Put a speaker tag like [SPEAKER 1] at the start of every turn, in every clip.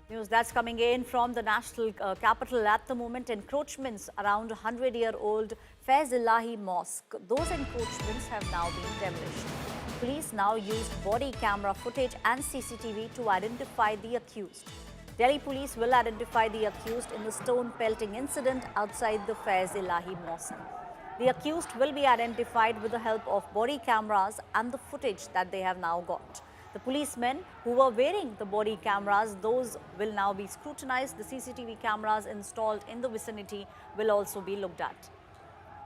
[SPEAKER 1] News that's coming in from the national capital at the moment. Encroachments around 100-year-old Faiz Ilahi Mosque. Those encroachments have now been demolished. Police now used body camera footage and CCTV to identify the accused. Delhi police will identify the accused in the stone pelting incident outside the Faiz Ilahi Mosque. The accused will be identified with the help of body cameras and the footage that they have now got. The policemen who were wearing the body cameras, those will now be scrutinized. The CCTV cameras installed in the vicinity will also be looked at.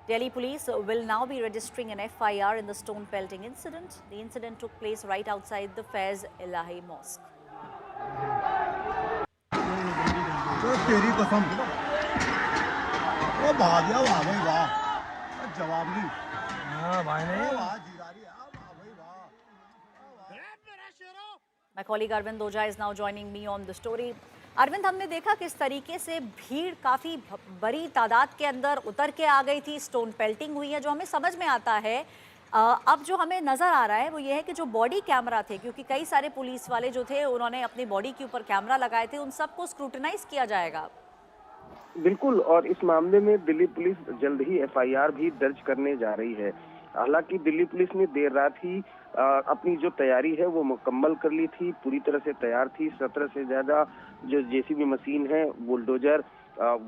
[SPEAKER 1] Delhi police will now be registering an FIR in the stone pelting incident. The incident took place right outside the Faiz Ilahi Mosque. My colleague Arvind Doja is now joining me on the story. Arvind, हमने देखा किस तरीके से भीड़ काफ़ी बड़ी तादाद के अंदर उतर के आ गई थी, स्टोन पेल्टिंग हुई है। जो हमें समझ में आता है अब जो हमें नज़र आ रहा है वो ये है कि जो बॉडी कैमरा थे, क्योंकि कई सारे पुलिस वाले जो थे उन्होंने अपनी बॉडी के ऊपर कैमरा लगाए थे, उन सबको स्क्रूटनाइज किया जाएगा।
[SPEAKER 2] बिल्कुल, और इस मामले में दिल्ली पुलिस जल्द ही FIR भी दर्ज करने जा रही है। हालांकि दिल्ली पुलिस ने देर रात ही अपनी जो तैयारी है वो मुकम्मल कर ली थी, पूरी तरह से तैयार थी। 17 से ज्यादा जो JCB मशीन है, बुलडोजर,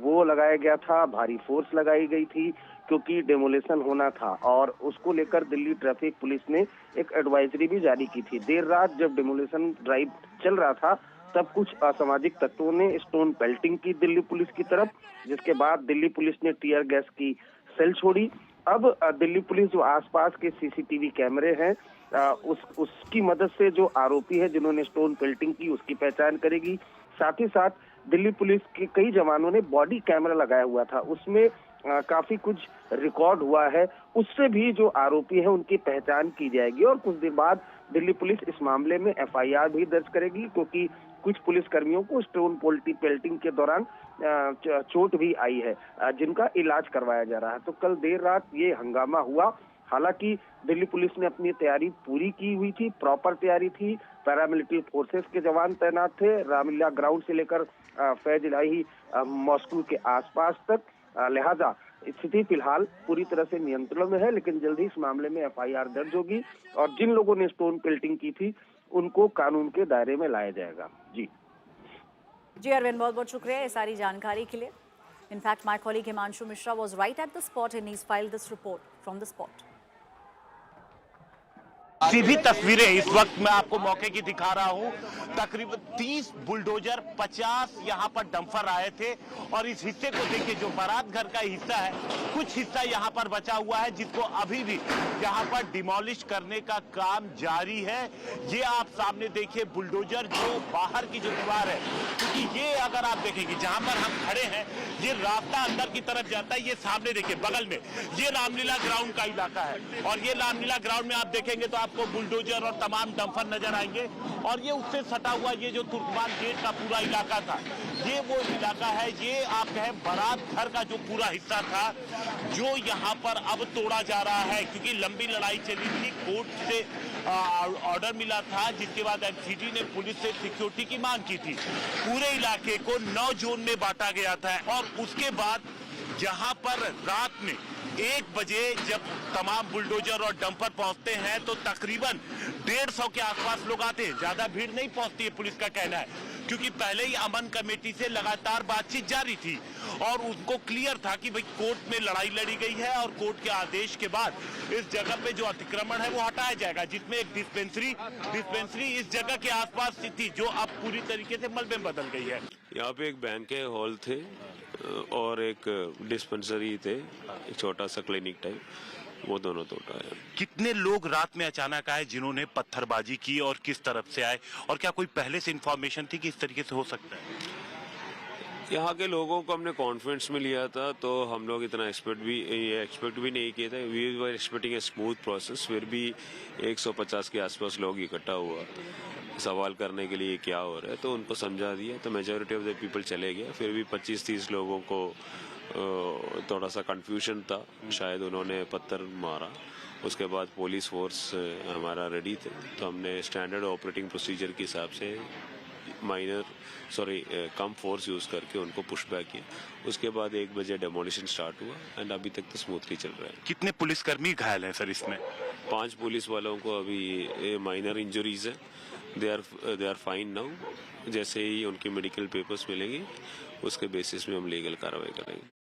[SPEAKER 2] वो लगाया गया था, भारी फोर्स लगाई गई थी क्योंकि डेमोलेशन होना था और उसको लेकर दिल्ली ट्रैफिक पुलिस ने एक एडवाइजरी भी जारी की थी। देर रात जब डेमोलेशन ड्राइव चल रहा था तब कुछ असामाजिक तत्वों ने स्टोन पेल्टिंग की दिल्ली पुलिस की तरफ, जिसके बाद दिल्ली पुलिस ने टीयर गैस की सेल छोड़ी। अब दिल्ली पुलिस जो आसपास के CCTV कैमरे हैं उसकी मदद से जो आरोपी है जिन्होंने स्टोन पेल्टिंग की उसकी पहचान करेगी। साथ ही साथ दिल्ली पुलिस के कई जवानों ने बॉडी कैमरा लगाया हुआ था, उसमें काफी कुछ रिकॉर्ड हुआ है, उससे भी जो आरोपी है उनकी पहचान की जाएगी और कुछ दिन बाद दिल्ली पुलिस इस मामले में FIR भी दर्ज करेगी क्योंकि कुछ पुलिस कर्मियों को स्टोन पेल्टिंग के दौरान चोट भी आई है, जिनका इलाज करवाया जा रहा है। तो कल देर रात ये हंगामा हुआ। हालांकि दिल्ली पुलिस ने अपनी तैयारी पूरी की हुई थी, प्रॉपर तैयारी थी। पैरामिलिट्री फोर्सेस के जवान तैनात थे रामलीला ग्राउंड से लेकर फैज इलाही मॉस्को के आसपास तक। लिहाजा स्थिति फिलहाल पूरी तरह से नियंत्रण में है, लेकिन जल्द ही इस मामले में FIR दर्ज होगी और जिन लोगों ने स्टोन पेल्टिंग की थी उनको कानून के दायरे में लाया जाएगा। जी
[SPEAKER 1] अरविंद, बहुत बहुत शुक्रिया ये सारी जानकारी के लिए। In fact my colleague Himanshu Mishra was right at the spot and he's filed this report from the spot.
[SPEAKER 3] सीधी तस्वीरें इस वक्त मैं आपको मौके की दिखा रहा हूं। तकरीबन 30 बुलडोजर, 50 यहां पर डंपर आए थे और इस हिस्से को देखिए, जो बारात घर का हिस्सा है, कुछ हिस्सा यहां पर बचा हुआ है जिसको अभी भी यहां पर डिमोलिश करने का काम जारी है। ये आप सामने देखिए बुलडोजर, जो बाहर की जो दीवार है, क्योंकि ये अगर आप देखेंगे जहां पर हम खड़े हैं ये रास्ता अंदर की तरफ जाता है। ये सामने देखिए बगल में ये रामलीला ग्राउंड का इलाका है और ये रामलीला ग्राउंड में आप देखेंगे तो आपको बुलडोजर और तमाम डंपर नजर आएंगे और ये उससे सटा हुआ ये जो तुर्कमान गेट का पूरा इलाका था, ये वो इलाका है, ये आप कहें बारात घर का जो पूरा हिस्सा था जो यहाँ पर अब तोड़ा जा रहा है, क्योंकि लंबी लड़ाई चली थी। कोर्ट से ऑर्डर मिला था जिसके बाद MCD ने पुलिस से सिक्योरिटी की मांग की थी। पूरे इलाके को 9 जोन में बांटा गया था और उसके बाद जहां पर रात में 1 बजे जब तमाम बुलडोजर और डंपर पहुंचते हैं तो तकरीबन 150 के आसपास लोग आते हैं। ज्यादा भीड़ नहीं पहुंचती है, पुलिस का कहना है, क्योंकि पहले ही अमन कमेटी से लगातार बातचीत जारी थी और उनको क्लियर था कि भाई कोर्ट में लड़ाई लड़ी गई है और कोर्ट के आदेश के बाद इस जगह पे जो अतिक्रमण है वो हटाया जाएगा, जिसमें एक डिस्पेंसरी इस जगह के आसपास थी जो अब पूरी तरीके से मलबे में बदल गई है।
[SPEAKER 4] यहाँ पे एक बैंक के हॉल थे और एक डिस्पेंसरी थे, एक छोटा सा क्लिनिक टाइप, वो दोनों तोड़ा है।
[SPEAKER 3] कितने लोग रात में अचानक आए जिन्होंने पत्थरबाजी की और किस तरफ से आए, और क्या कोई पहले से इंफॉर्मेशन थी कि इस तरीके से हो सकता है?
[SPEAKER 4] यहाँ के लोगों को हमने कॉन्फिडेंस में लिया था, तो हम लोग इतना एक्सपेक्ट भी नहीं किए थे। We were expecting a smooth process. फिर भी 150 के आसपास लोग इकट्ठा हुआ सवाल करने के लिए क्या हो रहा है, तो उनको समझा दिया, तो मेजॉरिटी ऑफ द पीपल चले गए। फिर भी 25-30 लोगों को थोड़ा सा कंफ्यूजन था, शायद उन्होंने पत्थर मारा। उसके बाद पुलिस फोर्स हमारा रेडी थे, तो हमने स्टैंडर्ड ऑपरेटिंग प्रोसीजर के हिसाब से कम फोर्स यूज़ करके उनको पुश बैक किया। उसके बाद 1 बजे डेमोलिशन स्टार्ट हुआ एंड अभी तक तो स्मूथली चल रहा है।
[SPEAKER 3] कितने पुलिसकर्मी घायल हैं सर इसमें?
[SPEAKER 4] 5 पुलिस वालों को अभी माइनर इंजरीज है। They are fine now. जैसे ही उनके मेडिकल पेपर्स मिलेंगे उसके बेसिस में हम लीगल कार्रवाई करेंगे।